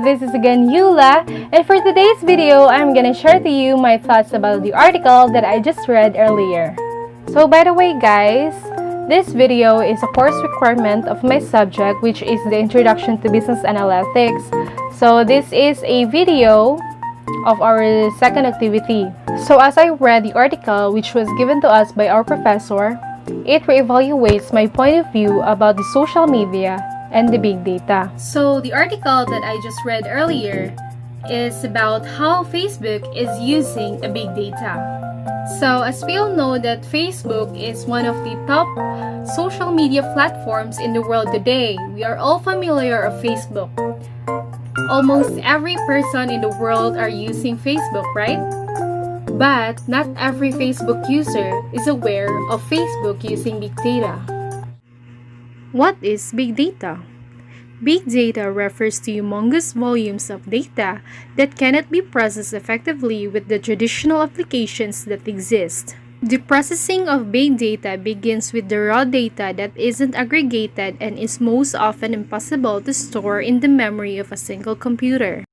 this is again Yula, and for today's video, I'm gonna share to you my thoughts about the article that I just read earlier. So by the way guys, this video is a course requirement of my subject, which is the Introduction to Business Analytics. So this is a video of our second activity. So as I read the article, which was given to us by our professor, it reevaluates my point of view about the social media and the big data. So the article that I just read earlier is about how Facebook is using a big data. So as we all know that Facebook is one of the top social media platforms in the world today. We are all familiar of Facebook. Almost every person in the world are using Facebook, right? But not every Facebook user is aware of Facebook using big data. What is big data? Big data refers to humongous volumes of data that cannot be processed effectively with the traditional applications that exist. The processing of big data begins with the raw data that isn't aggregated and is most often impossible to store in the memory of a single computer.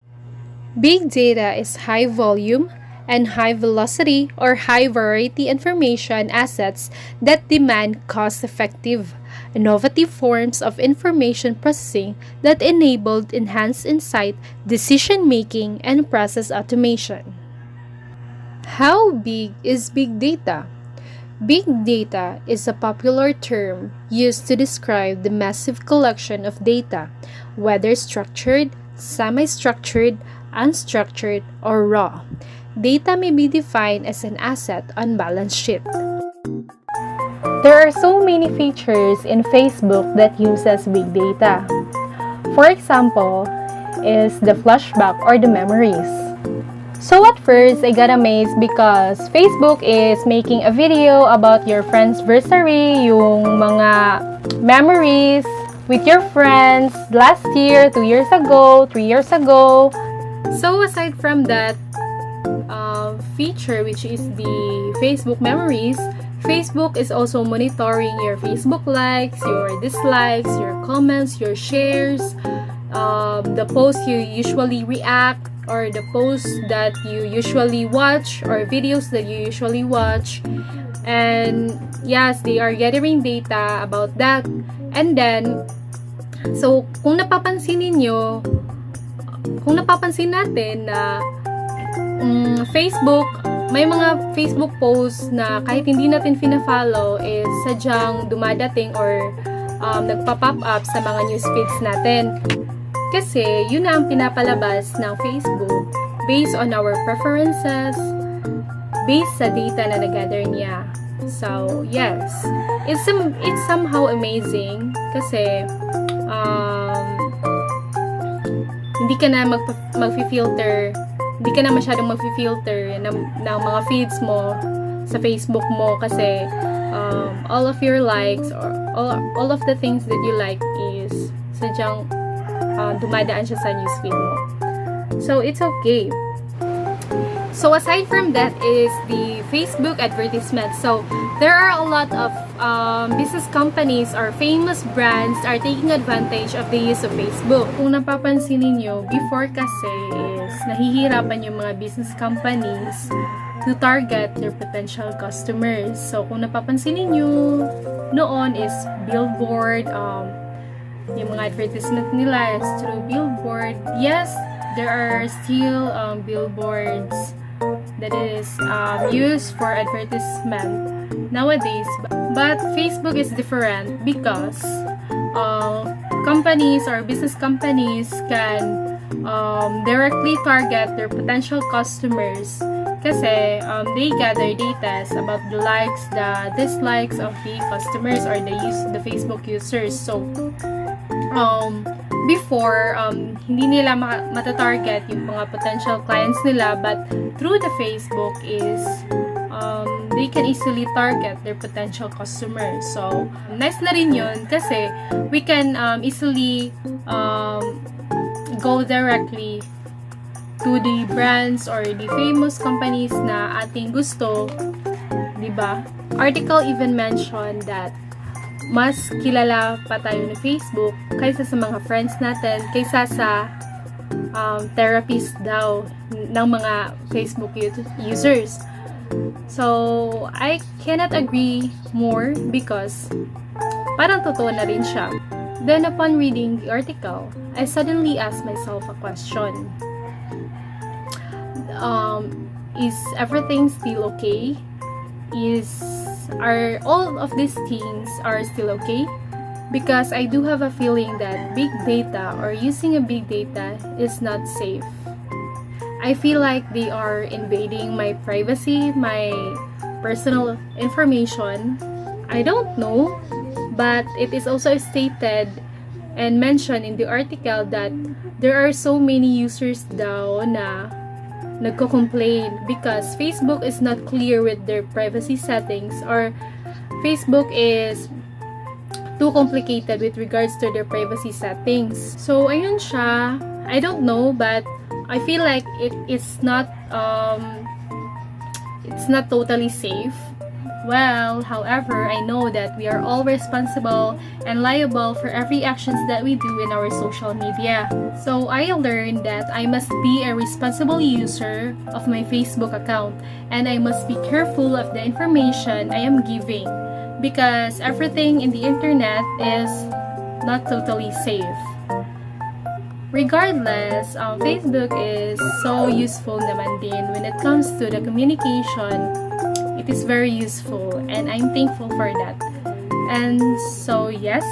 Big data is high volume and high velocity or high variety information assets that demand cost-effective, innovative forms of information processing that enabled enhanced insight, decision-making, and process automation. How big is big data? Big data is a popular term used to describe the massive collection of data, whether structured, semi-structured, unstructured, or raw. Data may be defined as an asset on balance sheet. There are so many features in Facebook that uses big data. For example, is the flashback or the memories. So at first, I got amazed because Facebook is making a video about your friend's anniversary, yung mga memories with your friends last year, 2 years ago, 3 years ago. So aside from that feature, which is the Facebook memories, Facebook is also monitoring your Facebook likes, your dislikes, your comments, your shares, the posts you usually react, or the posts that you usually watch, or videos that you usually watch. And yes, they are gathering data about that. And then, so kung napapansin natin na Facebook, may mga Facebook posts na kahit hindi natin fina-follow is sadyang dumadating or nagpa-pop up sa mga news feeds natin. Kasi yun na ang pinapalabas ng Facebook based on our preferences, based sa data na nag-gather niya. So, yes. It's somehow amazing kasi hindi ka na mag-filter, hindi ka na masyadong mag-filter ng mga feeds mo sa Facebook mo kasi all of your likes or all of the things that you like is sadyang dumadaan siya sa newsfeed mo. So, it's okay. So, aside from that is the Facebook advertisement. So, there are a lot of business companies or famous brands are taking advantage of the use of Facebook. Kung napapansin niyo, before kasi is nahihirapan yung mga business companies to target their potential customers. So, kung napapansin niyo, noon is billboard, yung mga advertisement nila is through billboard. Yes, there are still billboards that is used for advertisement nowadays, but Facebook is different because companies or business companies can directly target their potential customers kasi they gather data about the likes, the dislikes of the customers or the Facebook users. So before, hindi nila matatarget yung mga potential clients nila, but through the Facebook is they can easily target their potential customers. So, nice na rin yun kasi we can easily go directly to the brands or the famous companies na ating gusto, diba? Article even mentioned that mas kilala pa tayo ni Facebook kaysa sa mga friends natin, kaysa sa therapies daw ng mga Facebook users. So, I cannot agree more because parang totoo na rin siya. Then, upon reading the article, I suddenly asked myself a question. Is everything still okay? Are all of these things are still okay? Because I do have a feeling that big data or using a big data is not safe. I feel like they are invading my privacy, my personal information. I don't know, but it is also stated and mentioned in the article that there are so many users daw na nagko-complain because Facebook is not clear with their privacy settings, or Facebook is too complicated with regards to their privacy settings. So ayun siya, I don't know, but I feel like it's not totally safe. Well, however, I know that we are all responsible and liable for every actions that we do in our social media. So I learned that I must be a responsible user of my Facebook account, and I must be careful of the information I am giving, because everything in the internet is not totally safe. Regardless, Facebook is so useful naman din when it comes to the communication. It is very useful and I'm thankful for that. And so yes,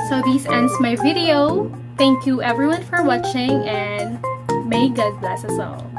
so this ends my video. Thank you everyone for watching, and may God bless us all.